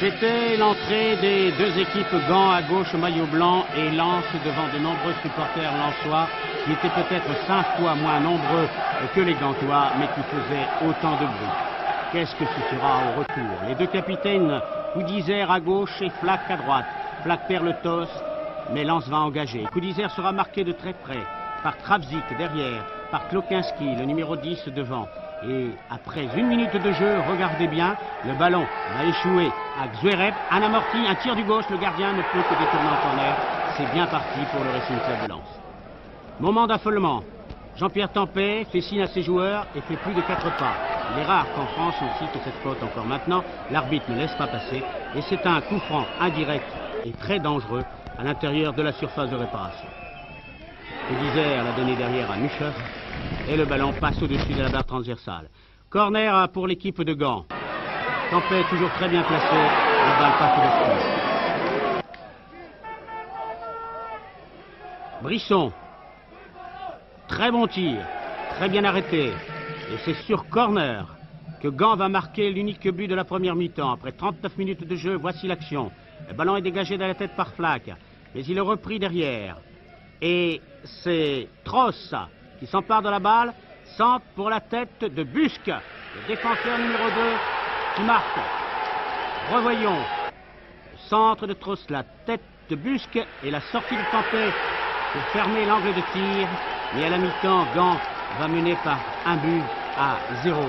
C'était l'entrée des deux équipes Gand à gauche, maillot blanc, et Lens devant de nombreux supporters lensois qui étaient peut-être 5 fois moins nombreux que les Gantois, mais qui faisaient autant de bruit. Qu'est-ce que ce sera au retour? Les deux capitaines, Koudizère à gauche et Flack à droite. Flack perd le toss, mais Lens va engager. Koudizère sera marqué de très près par Kravzik derrière, par Klokinski, le numéro 10 devant. Et après 1 minute de jeu, regardez bien, le ballon va échouer à Zverev, un amorti, un tir du gauche, le gardien ne peut que détourner en corner. C'est bien parti pour le Racing Club de Lens. Moment d'affolement. Jean-Pierre Tempet fait signe à ses joueurs et fait plus de 4 pas. Il est rare qu'en France on cite cette faute encore maintenant. L'arbitre ne laisse pas passer et c'est un coup franc indirect et très dangereux à l'intérieur de la surface de réparation. Koudizère l'a donné derrière à Muchov et le ballon passe au-dessus de la barre transversale. Corner pour l'équipe de Gand. Tempet toujours très bien placé, la balle passe au-dessus. Brisson. Très bon tir, très bien arrêté. Et c'est sur corner que Gand va marquer l'unique but de la première mi-temps. Après 39 minutes de jeu, voici l'action. Le ballon est dégagé de la tête par Flack, mais il est repris derrière. Et c'est Tross qui s'empare de la balle, centre pour la tête de Busk, le défenseur numéro 2 qui marque. Revoyons le centre de Tross, la tête de Busk et la sortie de Tempet pour fermer l'angle de tir. Mais à la mi-temps, Gand va mener par 1 but à 0.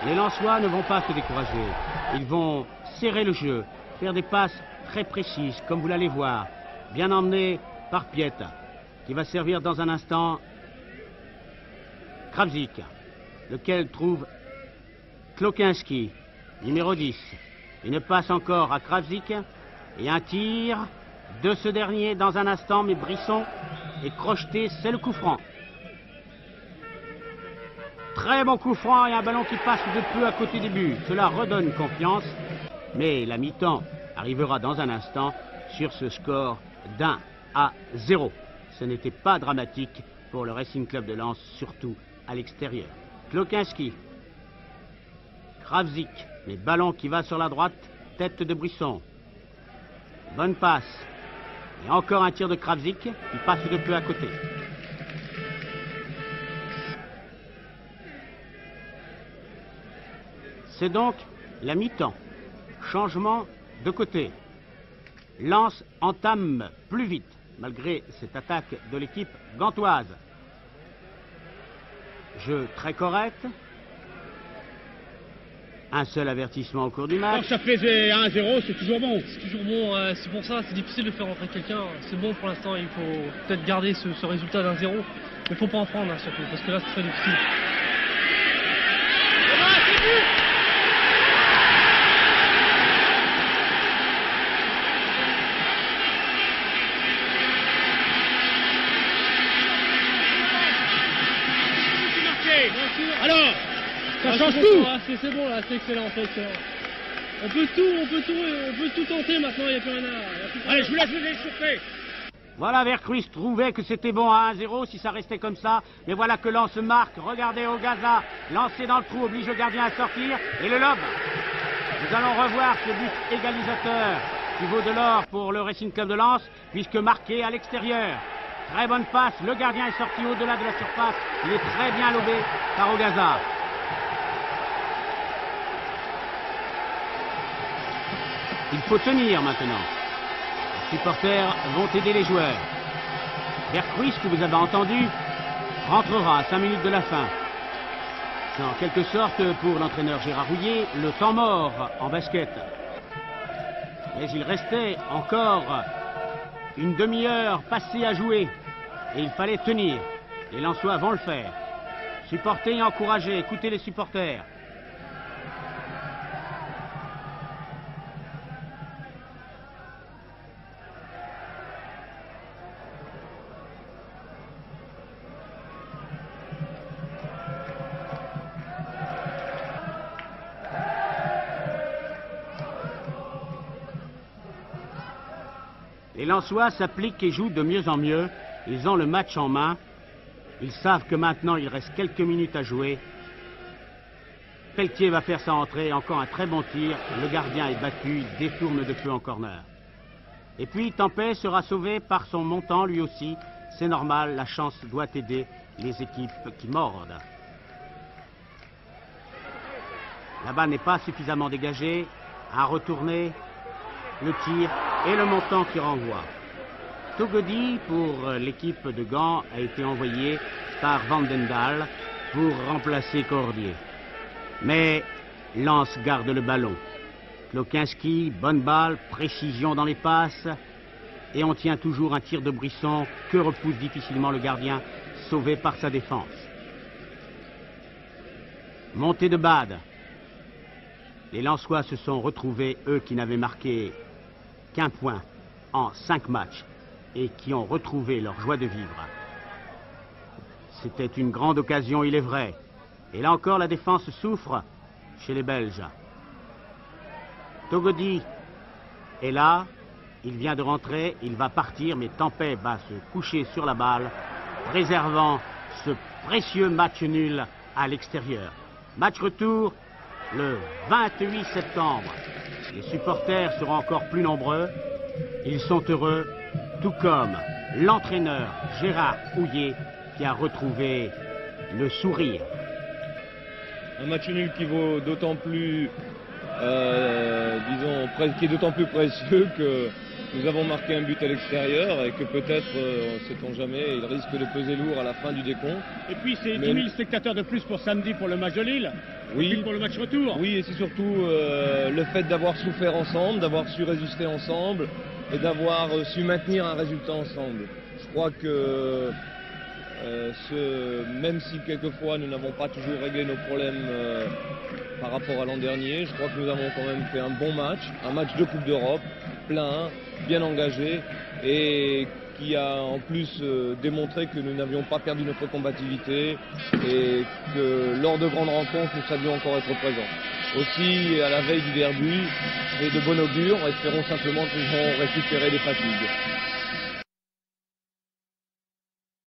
Les Lensois ne vont pas se décourager. Ils vont serrer le jeu, faire des passes très précises, comme vous l'allez voir, bien emmenées par Piet, qui va servir dans un instant Kravzik, lequel trouve Klokinski, numéro 10. Une passe encore à Kravzik et un tir de ce dernier dans un instant, mais Brisson est crocheté, c'est le coup franc. Très bon coup franc et un ballon qui passe de peu à côté des buts. Cela redonne confiance, mais la mi-temps arrivera dans un instant sur ce score d'1 à 0. Ce n'était pas dramatique pour le Racing Club de Lens, surtout à l'extérieur. Klokinski, Kravzik, mais ballon qui va sur la droite, tête de Brisson. Bonne passe. Et encore un tir de Kravzik qui passe de peu à côté. C'est donc la mi-temps. Changement de côté. Lens entame plus vite, malgré cette attaque de l'équipe gantoise. Jeu très correct. Un seul avertissement au cours du match. Quand ça faisait 1-0, c'est toujours bon. C'est toujours bon, c'est pour ça, c'est difficile de faire rentrer quelqu'un. C'est bon pour l'instant, il faut peut-être garder ce résultat d'1-0. Mais il ne faut pas en prendre, hein, surtout, parce que là, c'est très difficile. Alors, ça change tout. C'est bon là, c'est excellent, c'est excellent. On peut tout tenter maintenant, il n'y a plus rien à... Allez, je vous laisse vous échauffer. Voilà, Vercruis trouvait que c'était bon à 1-0 si ça restait comme ça. Mais voilà que Lens marque. Regardez Ogaza, lancé dans le trou, oblige le gardien à sortir. Et le lob. Nous allons revoir ce but égalisateur qui vaut de l'or pour le Racing Club de Lens, puisque marqué à l'extérieur. Très bonne passe, le gardien est sorti au-delà de la surface. Il est très bien lobé par Ogaza. Il faut tenir maintenant. Les supporters vont aider les joueurs. Vercruis, que vous avez entendu, rentrera à 5 minutes de la fin. C'est en quelque sorte, pour l'entraîneur Gérard Rouillet, le temps mort en basket. Mais il restait encore une demi-heure passée à jouer. Et il fallait tenir. Les Lensois vont le faire. Supporter et encourager, écoutez les supporters. Les Lensois s'appliquent et jouent de mieux en mieux. Ils ont le match en main. Ils savent que maintenant il reste quelques minutes à jouer. Pelletier va faire sa entrée, encore un très bon tir. Le gardien est battu, il détourne de peu en corner. Et puis Tempet sera sauvé par son montant lui aussi. C'est normal, la chance doit aider les équipes qui mordent. La balle n'est pas suffisamment dégagée. À retourner, le tir et le montant qui renvoie. Togodi pour l'équipe de Gand a été envoyé par Vandendal pour remplacer Cordier. Mais Lens garde le ballon. Klokinski, bonne balle, précision dans les passes. Et on tient toujours un tir de Brisson que repousse difficilement le gardien, sauvé par sa défense. Montée de Bade. Les Lensois se sont retrouvés, eux qui n'avaient marqué qu'un point en 5 matchs et qui ont retrouvé leur joie de vivre. C'était une grande occasion, il est vrai. Et là encore, la défense souffre chez les Belges. Togodi est là, il vient de rentrer, il va partir, mais Tempet va se coucher sur la balle, préservant ce précieux match nul à l'extérieur. Match retour le 28 septembre. Les supporters seront encore plus nombreux. Ils sont heureux, tout comme l'entraîneur Gérard Houllier qui a retrouvé le sourire. Un match nul qui vaut d'autant plus, qui est d'autant plus précieux que nous avons marqué un but à l'extérieur et que peut-être, sait-on jamais, il risque de peser lourd à la fin du décompte. Et puis c'est 10 000 spectateurs de plus pour samedi pour le match de Lille. Oui. Et puis pour le match retour. Oui, et c'est surtout le fait d'avoir souffert ensemble, d'avoir su résister ensemble et d'avoir su maintenir un résultat ensemble. Je crois que même si quelquefois nous n'avons pas toujours réglé nos problèmes par rapport à l'an dernier, je crois que nous avons quand même fait un bon match, un match de Coupe d'Europe, plein, bien engagé et qui a en plus démontré que nous n'avions pas perdu notre combativité et que lors de grandes rencontres nous savions encore être présents. Aussi à la veille du derby, c'est de bon augure, espérons simplement qu'ils vont récupérer des fatigues.